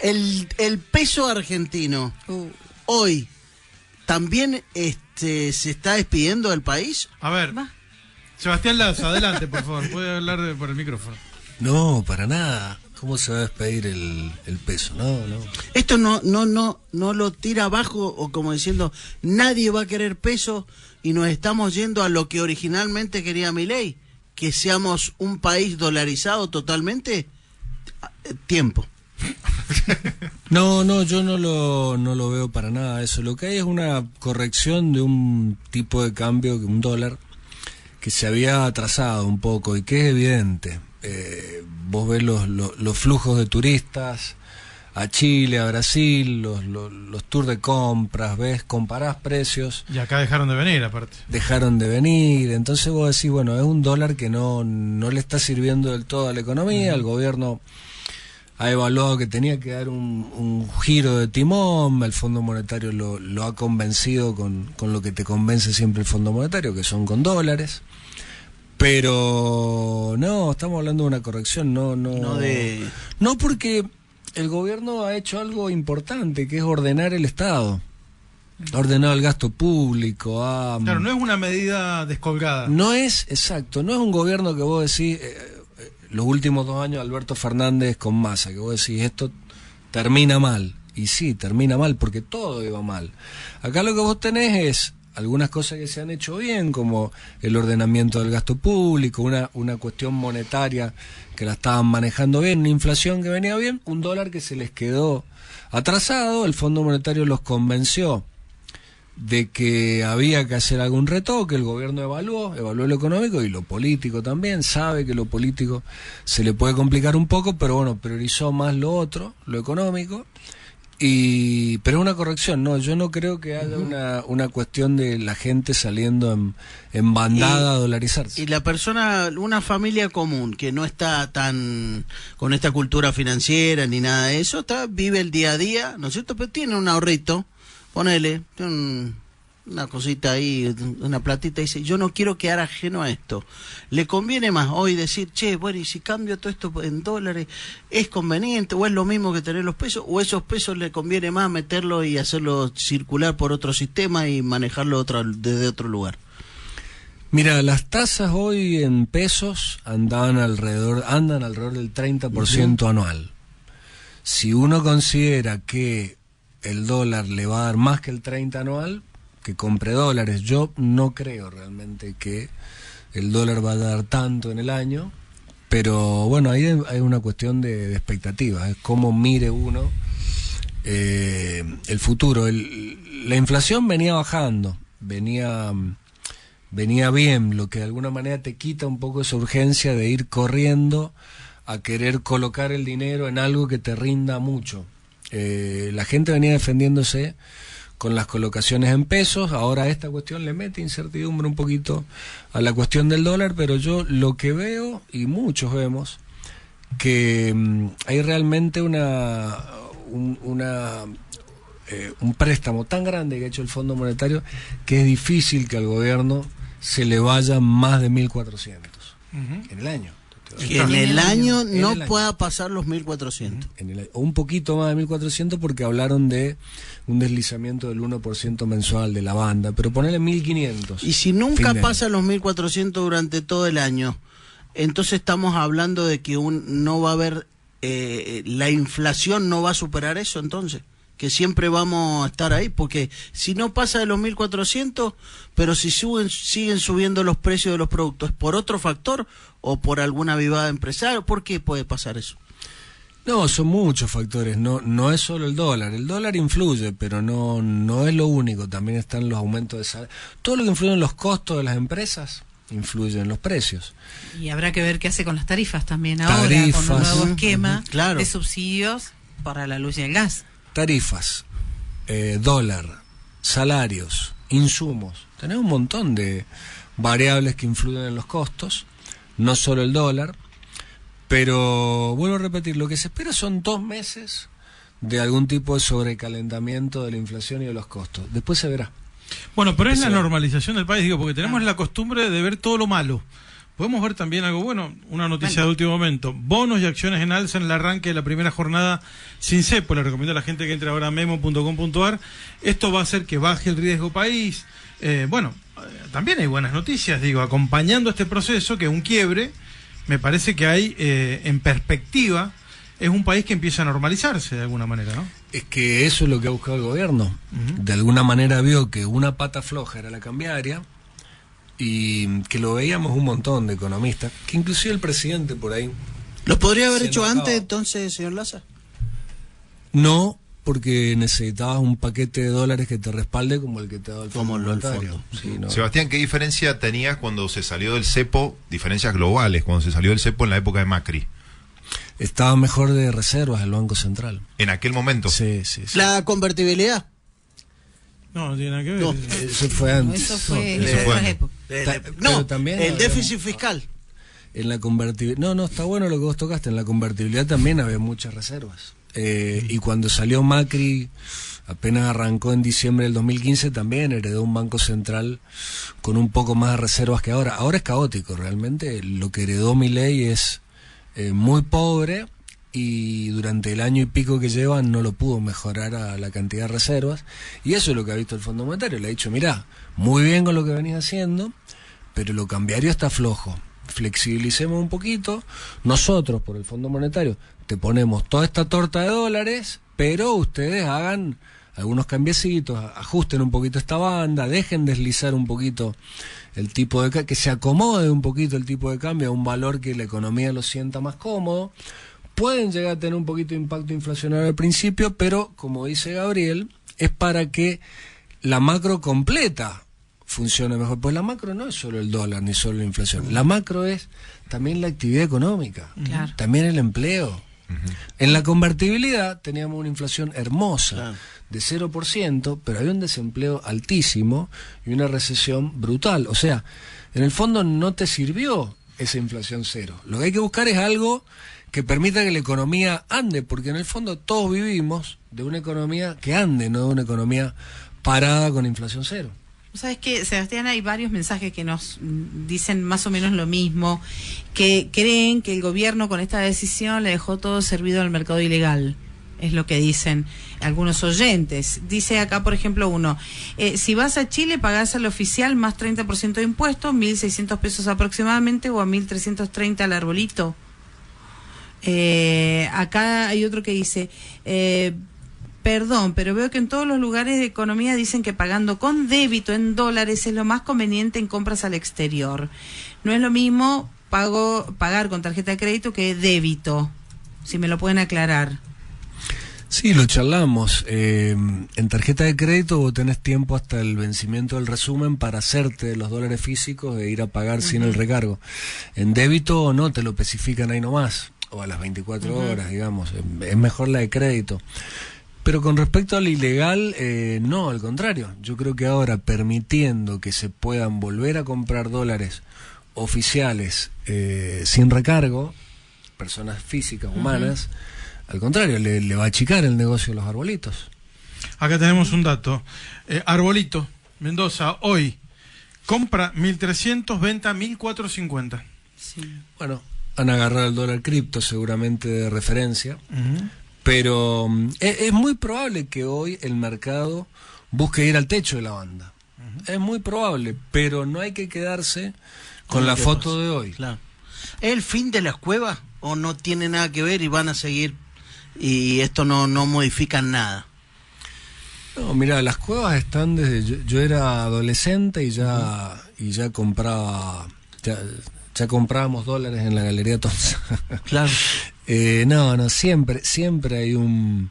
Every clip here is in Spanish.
El peso argentino hoy también se está despidiendo del país. A ver, Sebastián Lazo, adelante, por favor, puede hablar por el micrófono. No, para nada. ¿Cómo se va a despedir el peso? No. Esto no lo tira abajo, o como diciendo, nadie va a querer peso y nos estamos yendo a lo que originalmente quería Milei, que seamos un país dolarizado totalmente. Tiempo. No, yo no lo veo para nada eso. Lo que hay es una corrección de un tipo de cambio, un dólar, que se había atrasado un poco y que es evidente. Vos ves los flujos de turistas a Chile, a Brasil, los tours de compras, ves, comparás precios. Y acá dejaron de venir, aparte. Dejaron de venir, entonces vos decís, bueno, es un dólar que no le está sirviendo del todo a la economía. El gobierno ha evaluado que tenía que dar un giro de timón, el Fondo Monetario lo ha convencido con lo que te convence siempre el Fondo Monetario, que son con dólares. Pero no, estamos hablando de una corrección, no porque el gobierno ha hecho algo importante, que es ordenar el Estado, ha ordenado el gasto público. Claro, no es una medida descolgada. No es, exacto, no es un gobierno que vos decís, los últimos 2 años Alberto Fernández con Massa, que vos decís, esto termina mal. Y sí, termina mal, porque todo iba mal. Acá lo que vos tenés es algunas cosas que se han hecho bien, como el ordenamiento del gasto público, una cuestión monetaria que la estaban manejando bien, una inflación que venía bien, un dólar que se les quedó atrasado. El Fondo Monetario los convenció de que había que hacer algún retoque. El gobierno evaluó lo económico y lo político también, sabe que lo político se le puede complicar un poco, pero bueno, priorizó más lo otro, lo económico. Pero es una corrección, no, yo no creo que haya una cuestión de la gente saliendo en bandada a dolarizarse. Y la persona, una familia común que no está tan con esta cultura financiera ni nada de eso, vive el día a día, ¿no es cierto? Pero tiene un ahorrito, ponele, una cosita ahí, una platita, y dice, yo no quiero quedar ajeno a esto. ¿Le conviene más hoy decir, che, bueno, y si cambio todo esto en dólares, es conveniente, o es lo mismo que tener los pesos, o esos pesos le conviene más meterlo y hacerlo circular por otro sistema y manejarlo desde otro lugar? Mira, las tasas hoy en pesos andan alrededor del 30% anual. Si uno considera que el dólar le va a dar más que el 30 anual, que compre dólares. Yo no creo realmente que el dólar va a dar tanto en el año, pero bueno, ahí hay una cuestión de expectativas, es cómo mire uno el futuro. La inflación venía bajando, venía bien, lo que de alguna manera te quita un poco esa urgencia de ir corriendo a querer colocar el dinero en algo que te rinda mucho. La gente venía defendiéndose con las colocaciones en pesos. Ahora esta cuestión le mete incertidumbre un poquito a la cuestión del dólar, pero yo lo que veo, y muchos vemos, que hay realmente un préstamo tan grande que ha hecho el Fondo Monetario que es difícil que al gobierno se le vaya más de 1.400 en el año. Que en el año no pueda pasar los 1.400. O un poquito más de 1.400, porque hablaron de un deslizamiento del 1% mensual de la banda, pero ponele 1.500. Y si nunca pasa los 1.400 durante todo el año, entonces estamos hablando de que no va a haber, la inflación no va a superar eso, entonces, que siempre vamos a estar ahí, porque si no pasa de los 1.400, pero si siguen subiendo los precios de los productos, ¿es por otro factor o por alguna avivada empresaria? ¿Por qué puede pasar eso? No, son muchos factores, no es solo el dólar influye, pero no es lo único, también están los aumentos de salario. Todo lo que influye en los costos de las empresas influye en los precios. Y habrá que ver qué hace con las tarifas también ahora, con un nuevo esquema de subsidios para la luz y el gas. Tarifas, dólar, salarios, insumos, tenemos un montón de variables que influyen en los costos, no solo el dólar. Pero vuelvo a repetir, lo que se espera son 2 meses de algún tipo de sobrecalentamiento de la inflación y de los costos. Después se verá. Bueno, pero es la normalización del país, digo, porque tenemos la costumbre de ver todo lo malo. Podemos ver también algo bueno, una noticia de último momento. Bonos y acciones en alza en el arranque de la primera jornada sin cepo. Le recomiendo a la gente que entre ahora a memo.com.ar. Esto va a hacer que baje el riesgo país. También hay buenas noticias, digo, acompañando este proceso, que es un quiebre, me parece que hay, en perspectiva, es un país que empieza a normalizarse de alguna manera, ¿no? Es que eso es lo que ha buscado el gobierno. De alguna manera vio que una pata floja era la cambiaria, y que lo veíamos un montón de economistas, que inclusive el presidente por ahí... ¿Lo podría haber hecho antes entonces, señor Laza? No, porque necesitabas un paquete de dólares que te respalde como el que te ha dado el Fondo Monetario. Sí, no. Sebastián, ¿qué diferencia tenías cuando se salió del cepo, diferencias globales, cuando se salió del cepo en la época de Macri? Estaba mejor de reservas el Banco Central. ¿En aquel momento? Sí. ¿La convertibilidad? No tiene nada que ver. No, eso fue antes. Eso fue en otras épocas. No, también el déficit fiscal. En la convertibilidad... No, está bueno lo que vos tocaste. En la convertibilidad también había muchas reservas. Y cuando salió Macri, apenas arrancó en diciembre del 2015, también heredó un Banco Central con un poco más de reservas que ahora. Ahora es caótico, realmente. Lo que heredó Milei es muy pobre, y durante el año y pico que lleva no lo pudo mejorar a la cantidad de reservas, y eso es lo que ha visto el Fondo Monetario. Le ha dicho, mirá, muy bien con lo que venís haciendo, pero lo cambiario está flojo, flexibilicemos un poquito, nosotros por el Fondo Monetario te ponemos toda esta torta de dólares, pero ustedes hagan algunos cambiecitos, ajusten un poquito esta banda, dejen deslizar un poquito el tipo de que se acomode un poquito el tipo de cambio a un valor que la economía lo sienta más cómodo. Pueden llegar a tener un poquito de impacto inflacionario al principio, pero como dice Gabriel, es para que la macro completa funcione mejor. Pues la macro no es solo el dólar ni solo la inflación, la macro es también la actividad económica, también el empleo. En la convertibilidad teníamos una inflación hermosa de 0%, pero había un desempleo altísimo y una recesión brutal. O sea, en el fondo no te sirvió esa inflación cero. Lo que hay que buscar es algo que permita que la economía ande, porque en el fondo todos vivimos de una economía que ande, no de una economía parada con inflación cero. ¿Sabes qué, Sebastián? Hay varios mensajes que nos dicen más o menos lo mismo, que creen que el gobierno con esta decisión le dejó todo servido al mercado ilegal. Es lo que dicen algunos oyentes. Dice acá, por ejemplo, uno, si vas a Chile pagás al oficial más 30% de impuestos, 1.600 pesos aproximadamente, o a 1.330 al arbolito. Acá hay otro que dice, perdón, pero veo que en todos los lugares de economía dicen que pagando con débito en dólares es lo más conveniente en compras al exterior. No es lo mismo pagar con tarjeta de crédito que débito, si me lo pueden aclarar. Sí, lo charlamos. En tarjeta de crédito vos tenés tiempo hasta el vencimiento del resumen para hacerte los dólares físicos e ir a pagar sin el recargo. En débito no, te lo especifican ahí nomás, o a las 24 horas, digamos. Es mejor la de crédito. Pero con respecto al ilegal, no, al contrario. Yo creo que ahora, permitiendo que se puedan volver a comprar dólares oficiales sin recargo, personas físicas, humanas, al contrario, le va a achicar el negocio a los arbolitos. Acá tenemos un dato. Arbolito, Mendoza, hoy, compra 1.300, venta 1.450. Sí. Bueno, han agarrado el dólar cripto seguramente de referencia. Pero es muy probable que hoy el mercado busque ir al techo de la banda. Es muy probable, pero no hay que quedarse con la foto de hoy. Claro. ¿Es el fin de las cuevas o no tiene nada que ver y van a seguir y esto no modifica nada? No, mira, las cuevas están desde... Yo era adolescente y ya compraba... Ya comprábamos dólares en la Galería Tonza. Claro. No, siempre hay un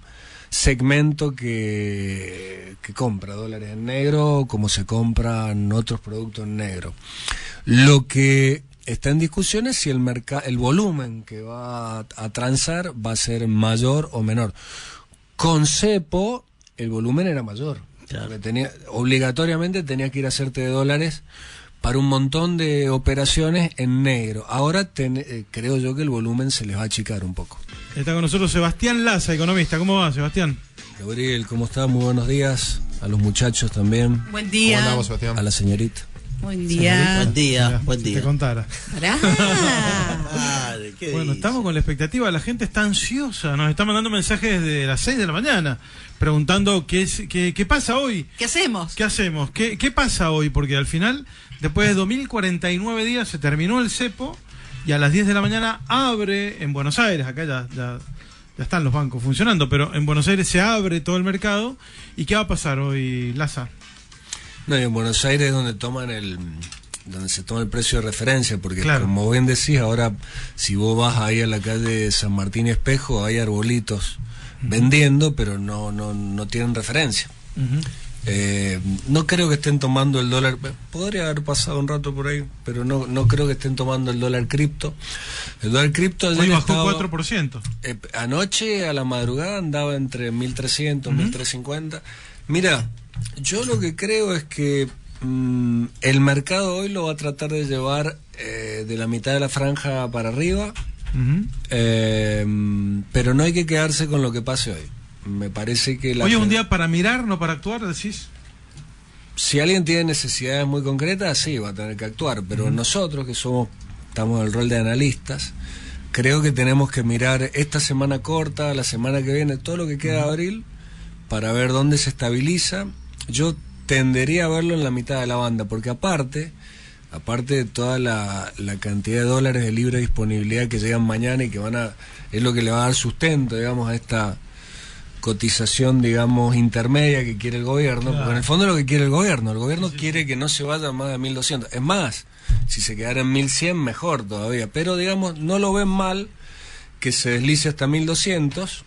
segmento que compra dólares en negro, como se compran otros productos en negro. Lo que está en discusión es si el volumen que va a transar va a ser mayor o menor. Con cepo el volumen era mayor. Claro. Obligatoriamente tenías que ir a hacerte de dólares para un montón de operaciones en negro. Ahora creo yo que el volumen se les va a achicar un poco. Está con nosotros Sebastián Laza, economista. ¿Cómo va, Sebastián? Gabriel, ¿cómo está? Muy buenos días. A los muchachos también. Buen día. ¿Cómo andamos, Sebastián? A la señorita. Buen día. Buen día, Mirá, buen si día. te contara. Pará. Dale, ¿qué Bueno, dice? estamos con la expectativa, la gente está ansiosa, nos están mandando mensajes desde las 6 de la mañana, preguntando qué pasa hoy, ¿Qué hacemos? qué hacemos, qué pasa hoy, porque al final, después de 2049 días, se terminó el cepo, y a las 10 de la mañana abre en Buenos Aires, acá ya están los bancos funcionando, pero en Buenos Aires se abre todo el mercado, ¿y qué va a pasar hoy, Laza? No, y en Buenos Aires es donde donde se toma el precio de referencia, porque Claro. como bien decís, ahora si vos vas ahí a la calle San Martín y Espejo, hay arbolitos vendiendo, pero no tienen referencia. No creo que estén tomando el dólar, podría haber pasado un rato por ahí, pero no creo que estén tomando el dólar cripto. El dólar cripto ayer Hoy bajó estaba, 4%. anoche a la madrugada andaba entre 1.300, 1.350. Mira, yo lo que creo es que el mercado hoy lo va a tratar de llevar de la mitad de la franja para arriba, pero no hay que quedarse con lo que pase hoy. Me parece que Hoy es un día para mirar, no para actuar, decís. si alguien tiene necesidades muy concretas, sí, va a tener que actuar, pero nosotros que estamos en el rol de analistas, creo que tenemos que mirar esta semana corta, la semana que viene, todo lo que queda de abril, para ver dónde se estabiliza. Yo tendería a verlo en la mitad de la banda, porque aparte de toda la cantidad de dólares de libre disponibilidad que llegan mañana y que es lo que le va a dar sustento, digamos, a esta cotización, digamos, intermedia que quiere el gobierno, Claro. porque en el fondo es lo que quiere el gobierno quiere que no se vaya más de 1.200, es más, si se quedara en 1.100 mejor todavía, pero digamos, no lo ven mal que se deslice hasta 1.200,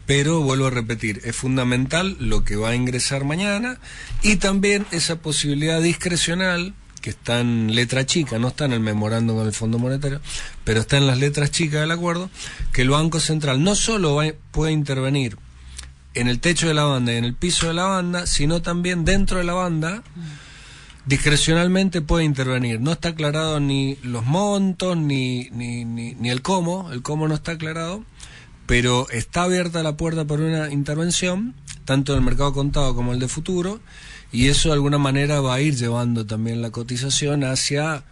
pero vuelvo a repetir, es fundamental lo que va a ingresar mañana y también esa posibilidad discrecional que está en letra chica, no está en el memorando con el Fondo Monetario, pero está en las letras chicas del acuerdo, que el Banco Central no solo puede intervenir en el techo de la banda y en el piso de la banda, sino también dentro de la banda, discrecionalmente puede intervenir. No está aclarado ni los montos, ni el cómo no está aclarado, pero está abierta la puerta para una intervención, tanto en el mercado contado como el de futuro, y eso de alguna manera va a ir llevando también la cotización hacia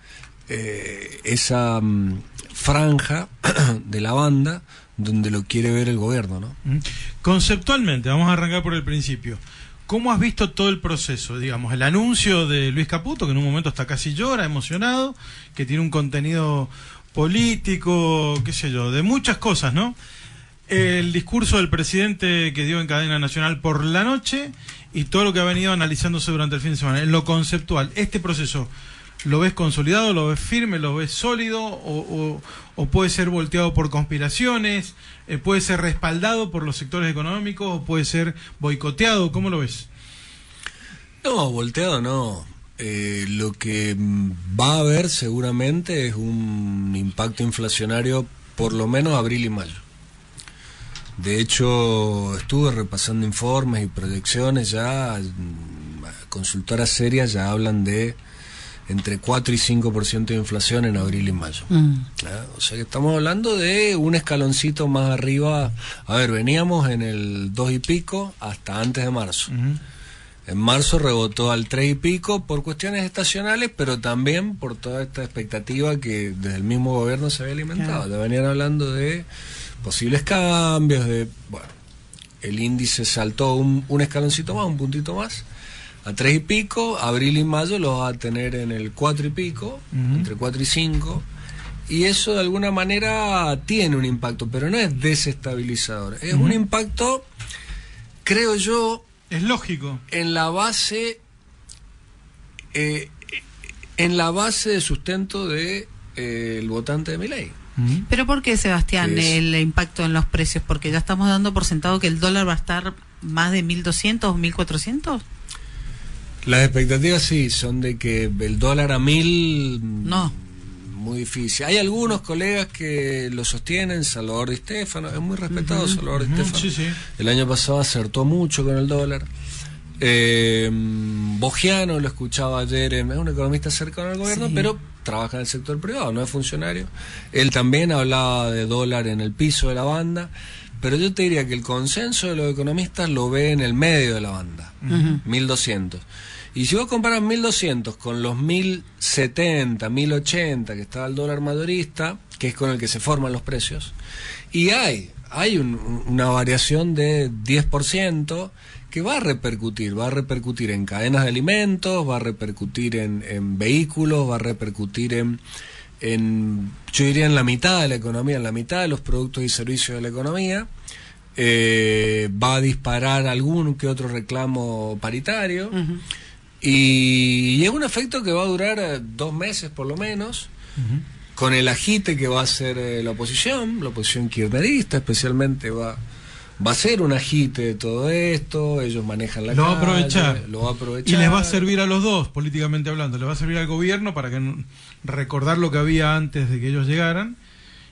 esa franja de la banda donde lo quiere ver el gobierno, ¿no? Conceptualmente, vamos a arrancar por el principio. ¿Cómo has visto todo el proceso? Digamos, el anuncio de Luis Caputo, que en un momento hasta casi llora, emocionado, que tiene un contenido político, qué sé yo, de muchas cosas, ¿no? El discurso del presidente que dio en cadena nacional por la noche y todo lo que ha venido analizándose durante el fin de semana. En lo conceptual, ¿este proceso lo ves consolidado, lo ves firme, lo ves sólido o puede ser volteado por conspiraciones, puede ser respaldado por los sectores económicos o puede ser boicoteado? ¿Cómo lo ves? No, volteado no. Lo que va a haber seguramente es un impacto inflacionario por lo menos abril y mayo. De hecho, estuve repasando informes y proyecciones, ya consultoras serias ya hablan de entre 4 y 5% de inflación en abril y mayo. O sea que estamos hablando de un escaloncito más arriba. A ver, veníamos en el 2 y pico hasta antes de marzo. En marzo rebotó al 3 y pico por cuestiones estacionales, pero también por toda esta expectativa que desde el mismo gobierno se había alimentado. Ya venían hablando de posibles cambios, bueno, el índice saltó un escaloncito más, un puntito más, a 3 y pico, abril y mayo los va a tener en el 4 y pico, entre 4 y 5, y eso de alguna manera tiene un impacto, pero no es desestabilizador, es un impacto, creo yo, Es lógico. en la base de sustento de el votante de Milei. ¿Pero por qué, Sebastián, Es- el impacto en los precios? Porque ya estamos dando por sentado que el dólar va a estar más de 1.200 o 1.400. Las expectativas sí son de que el dólar a 1.000 No. muy difícil. Hay algunos colegas que lo sostienen, Salvador Di Stéfano, es muy respetado Salvador Di Stéfano. Sí, sí. El año pasado acertó mucho con el dólar. Bogiano, lo escuchaba ayer, es un economista cercano al gobierno, Sí. pero trabaja en el sector privado, no es funcionario. Él también hablaba de dólar en el piso de la banda, pero yo te diría que el consenso de los economistas lo ve en el medio de la banda, 1.200. Y si vos comparas 1.200 con los 1.070, 1.080 que estaba el dólar mayorista, que es con el que se forman los precios, y hay una variación de 10% que va a repercutir en cadenas de alimentos, va a repercutir en vehículos, va a repercutir yo diría en la mitad de la economía, en la mitad de los productos y servicios de la economía. Va a disparar algún que otro reclamo paritario. Ujú. Y es un efecto que va a durar 2 meses por lo menos, con el agite que va a hacer la oposición kirchnerista especialmente va a hacer un agite de todo esto, ellos manejan la Lo va a calle, aprovechar. lo va a aprovechar. Y les va a servir a los dos, políticamente hablando. Le va a servir al gobierno para recordar lo que había antes de que ellos llegaran,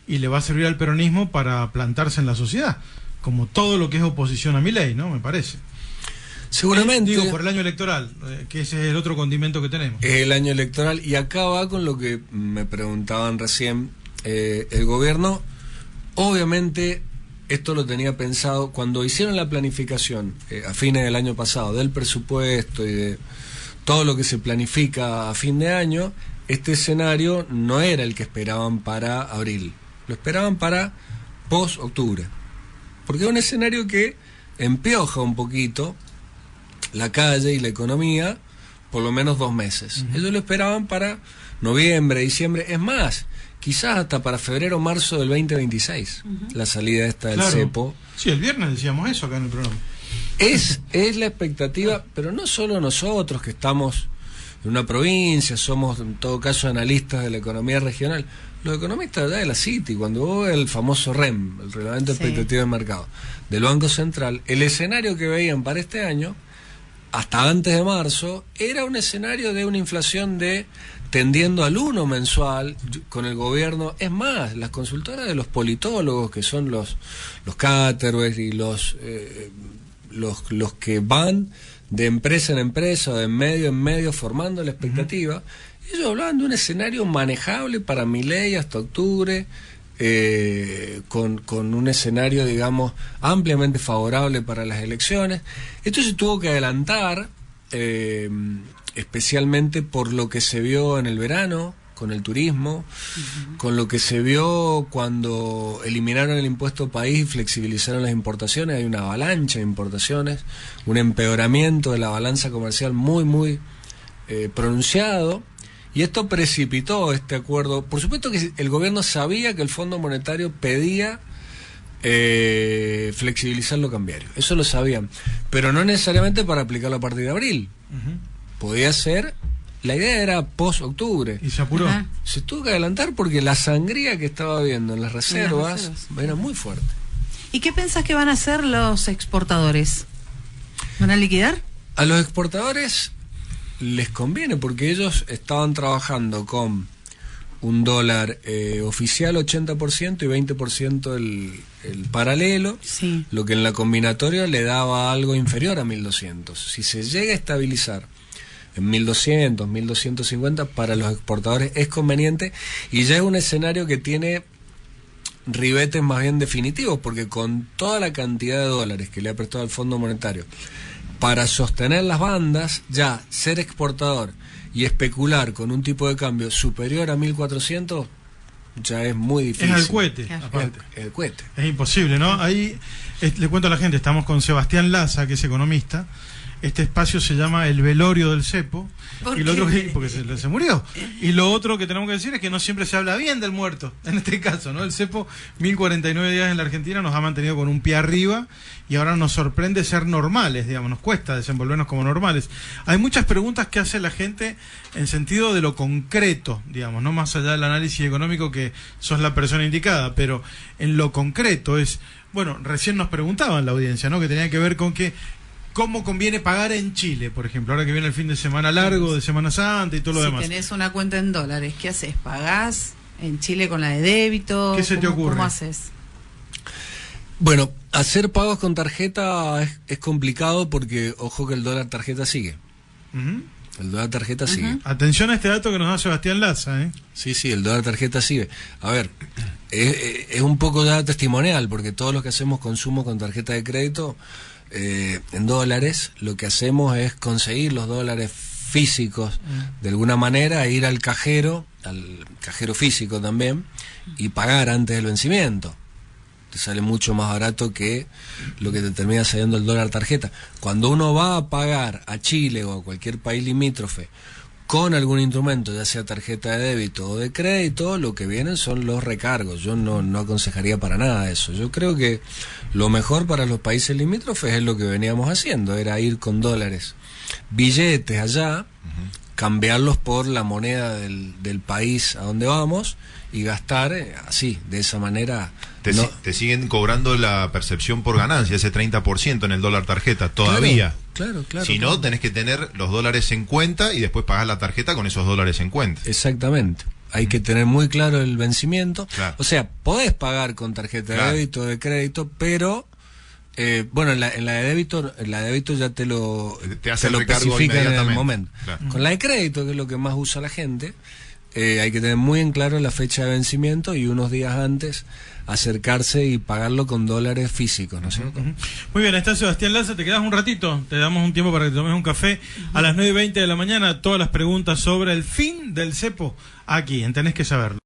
y le va a servir al peronismo para plantarse en la sociedad, como todo lo que es oposición a Milei, ¿no? Me parece. Seguramente. Digo, por el año electoral, que ese es el otro condimento que tenemos. El año electoral, y acá va con lo que me preguntaban recién. El gobierno, obviamente, esto lo tenía pensado cuando hicieron la planificación a fines del año pasado del presupuesto y de todo lo que se planifica a fin de año. Este escenario no era el que esperaban para abril, lo esperaban para post-octubre, porque es un escenario que empioja un poquito la calle y la economía por lo menos 2 meses. Ellos lo esperaban para noviembre, diciembre, es más, quizás hasta para febrero o marzo del 2026, la salida esta del Claro. cepo. Sí, el viernes decíamos eso acá en el programa. Es la expectativa, pero no solo nosotros que estamos en una provincia, somos en todo caso analistas de la economía regional, los economistas allá de la City, cuando hubo el famoso REM, el Reglamento de Sí. Expectativa de Mercado, del Banco Central, el escenario que veían para este año, hasta antes de marzo, era un escenario de una inflación tendiendo al 1 mensual con el gobierno. Es más, las consultoras de los politólogos, que son los Caterberg y los que van de empresa en empresa o de medio en medio formando la expectativa, ellos hablaban de un escenario manejable para Milei hasta octubre, con un escenario, digamos, ampliamente favorable para las elecciones. Esto se tuvo que adelantar, especialmente por lo que se vio en el verano con el turismo, con lo que se vio cuando eliminaron el impuesto país y flexibilizaron las importaciones. Hay una avalancha de importaciones, un empeoramiento de la balanza comercial muy pronunciado, y esto precipitó este acuerdo. Por supuesto que el gobierno sabía que el Fondo Monetario pedía flexibilizar lo cambiario, eso lo sabían, pero no necesariamente para aplicarlo a partir de abril. Podía ser, la idea era post-octubre. Y se apuró. Ajá. Se tuvo que adelantar porque la sangría que estaba habiendo en las reservas era muy fuerte. ¿Y qué pensás que van a hacer los exportadores? ¿Van a liquidar? A los exportadores les conviene porque ellos estaban trabajando con un dólar oficial 80% y 20% el paralelo, Sí. lo que en la combinatoria le daba algo inferior a 1.200. Si se llega a estabilizar en 1.200, 1.250, para los exportadores es conveniente, y ya es un escenario que tiene ribetes más bien definitivos, porque con toda la cantidad de dólares que le ha prestado el Fondo Monetario para sostener las bandas, ya ser exportador y especular con un tipo de cambio superior a 1.400 ya es muy difícil. Es al cohete, Claro. aparte. El cohete. Es imposible, ¿no? Ahí le cuento a la gente, estamos con Sebastián Laza, que es economista. Este espacio se llama El Velorio del Cepo. ¿Por Y lo qué? otro porque se murió. Y lo otro que tenemos que decir es que no siempre se habla bien del muerto, en este caso, ¿no? El Cepo, 1049 días en la Argentina, nos ha mantenido con un pie arriba y ahora nos sorprende ser normales, digamos, nos cuesta desenvolvernos como normales. Hay muchas preguntas que hace la gente en sentido de lo concreto, digamos, no más allá del análisis económico, que sos la persona indicada, pero en lo concreto es, bueno, recién nos preguntaban la audiencia, ¿no? Que tenía que ver con que cómo conviene pagar en Chile, por ejemplo, ahora que viene el fin de semana largo, de Semana Santa y todo lo Si demás. tenés una cuenta en dólares, ¿qué haces? ¿Pagás en Chile con la de débito? ¿Qué se te ocurre? ¿Cómo haces? Bueno, hacer pagos con tarjeta es complicado porque, ojo, que el dólar tarjeta sigue. Ujú. El dólar tarjeta sigue. Atención a este dato que nos da Sebastián Laza, ¿eh? Sí, el dólar tarjeta sigue. A ver, es un poco ya testimonial, porque todos los que hacemos consumo con tarjeta de crédito en dólares, lo que hacemos es conseguir los dólares físicos, de alguna manera, ir al cajero físico también, y pagar antes del vencimiento. Te sale mucho más barato que lo que te termina saliendo el dólar tarjeta. Cuando uno va a pagar a Chile o a cualquier país limítrofe con algún instrumento, ya sea tarjeta de débito o de crédito, lo que vienen son los recargos. Yo no aconsejaría para nada eso. Yo creo que lo mejor para los países limítrofes es lo que veníamos haciendo, era ir con dólares, billetes allá, cambiarlos por la moneda del país a donde vamos y gastar así, de esa manera. Te siguen cobrando la percepción por ganancia, ese 30% en el dólar tarjeta, todavía. Claro. Si no, tenés que tener los dólares en cuenta y después pagar la tarjeta con esos dólares en cuenta. Exactamente. Hay que tener muy claro el vencimiento. Claro. O sea, podés pagar con tarjeta de débito o de crédito, pero bueno, en la de débito ya te lo hace el recargo especifican en el inmediatamente. momento. Claro. Con la de crédito, que es lo que más usa la gente, hay que tener muy en claro la fecha de vencimiento y unos días antes acercarse y pagarlo con dólares físicos, ¿no es cierto? Muy bien, está Sebastián Lanza, te quedas un ratito, te damos un tiempo para que tomes un café. A las 9:20 de la mañana, todas las preguntas sobre el fin del cepo aquí, en Tenés que Saberlo.